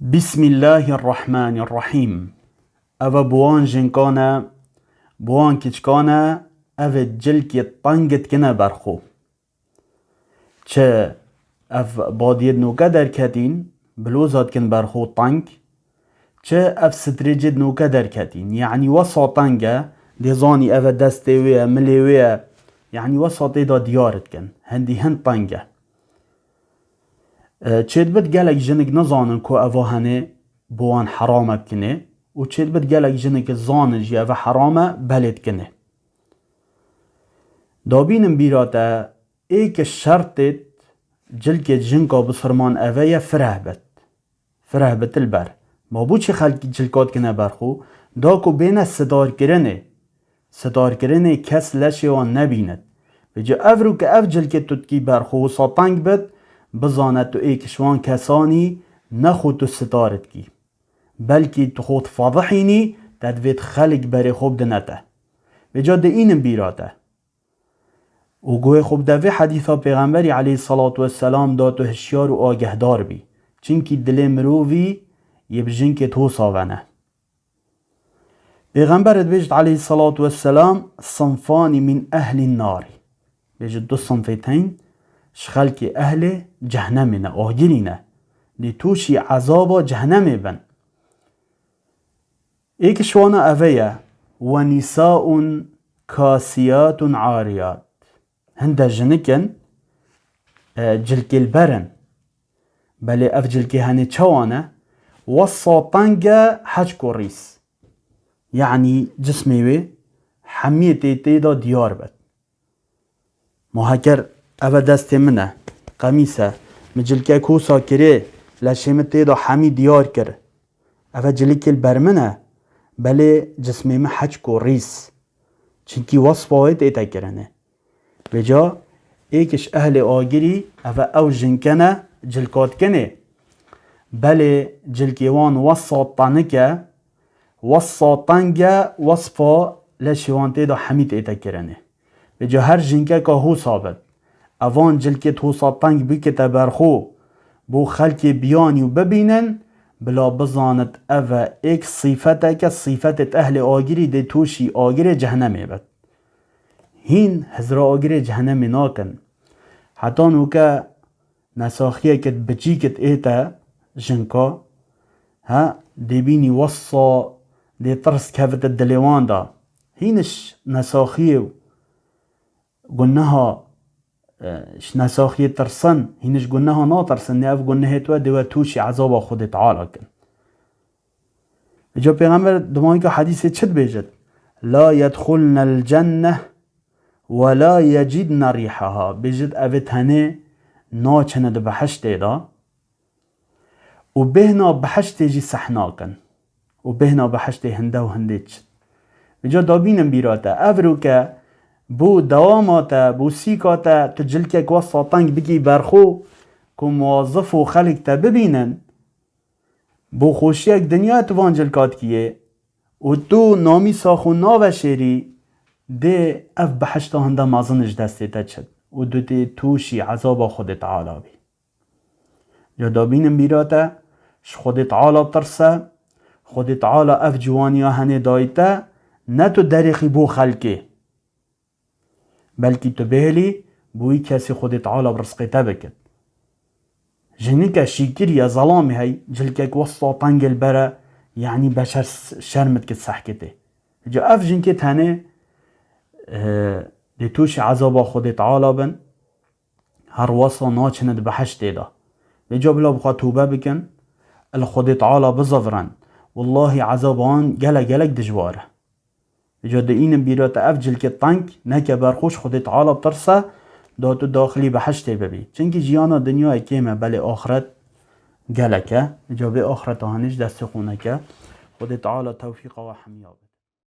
بسم الله الرحمن الرحيم. أفا بوان جنكانا بوان كيشكانا أفا جلكي طنقت كنا برخو چه أف باديد نوكا در كتين بلوزات كن برخو طنق چه أف ستريجد نوكا در كتين يعني وصا طنقا ديزاني أفا دستيوية مليوية يعني وصا تيدا ديارت كن هندي هند طنقا چید بد گلک جنگ نزانن که اوه هنه بوان حرامه کنه و چید بد گلک جنگ زانج یا اوه حرامه بلد کنه دابینم بیراتا ایک شرطت جلک جنگا بسرمان اوه یا فره بت البر ما بو چه خلقی جلکات کنه برخو داکو بین صدار کرنه کس لشیوان نبیند بجا افرو که اف جلکت تدکی برخو و ساطنگ بد بزاند تو ایکشوان کسانی نخود تو ستارت کی بلکی تو خود فضحینی تدوید خلق بری خوب دنته بجا ده اینم بیراته و گوه خوب دوی حدیثا پیغمبری علیه الصلاة والسلام دا تو هشیار و آگهدار بی چنکی دل مرووی یبجن که تو ساونه پیغمبرت بجد علیه الصلاة والسلام صنفانی من اهل النار بجد دو صنفتین شخلك أهل جهنمنا أهجرنا لتوشي عذاب جهنم بن إيك شوانا أفيا ونساء كاسيات عاريات هندا جنكن جلك البرن بل أف جلك هني تشوانا والصاطنجة حج كوريس يعني جسمي حميتي تيدا ديار بد مهاجر اوه دست منه قمیسه مجلکه کوسا کره لشیمت تیدا حمی دیار کر اوه جلکل برمنه بله جسمه من حج کو ریس چنکی وصفایت ایتا کرنه بجا ایکش اهل آگری اوه او جنکنه جلکات کنه بله جلکیوان وصاطنکه وصاطنگه وصفا لشیوان تیدا حمید ایتا کرنه بجا هر جنکه که هو ثابت اوان جلکت حوصا طنگ بکت برخو بو خلک بیانی و ببینن بلا بزانت اوه ایک صیفته که صیفت اهل آگری ده توشی آگر جهنمه بد هین هزرا آگر جهنمه ناکن حتی نوکه نساخیه کت بچی کت ایتا جنکا ها ده بینی وصا ده ترس کفت الدلیوان دا هینش نساخیه گنها نساخی ترسن هینش گناه نا ترسن نه اف گناه تو دو توشی عذاب خود تعالی کن جا پیغمبر دماغی که حدیث چد بیجد لا يدخلن الجنه ولا يجدن ريحها بیجد اوه هنه نا چند بحشت دا و بهنا بحشت جی سحنا کن و بهنا بحشت هنده و هنده چد بجا دابینم بیراته افرو که بو دواماتا بو سیکاتا تجلکک وصا طنگ بگی برخو که موظف و خلق تا ببینن بو خوشیک دنیا توان جلکات کیه و تو نامی ساخو ناو شیری ده اف بحشتا هنده مازنش دسته تا چد و دو ده توشی عذاب خود تعالی بی یا دابینم بیراتا خود تعالی ترسه خود تعالی اف جوانیا هنه دایتا نه تو دریخی بو خلقه بلکی تو بهلی بوی کسی خود تعالی برسقیتا بکد جنیکا شیکر یا ظلامی هی جلکک وسطا طنگ البره یعنی بشر شرمت کد سحکته جا اف جنکت هنه لتوش عذاب خود تعالی بن هر وصا ناچند بحشت دا بجا بلا بخوا توبه بکن الخود تعالی بزفرن والله عذابان گلک دجواره بجا ده اینم بیرات افجل که طنگ نکه برخوش خود تعالی بترسه دا تو داخلی بحشته ببی چنکه جیانا دنیا کیمه بله آخرت گلکه بجا به آخرت هنش دست خونه که خود تعالی توفیق و حمیابه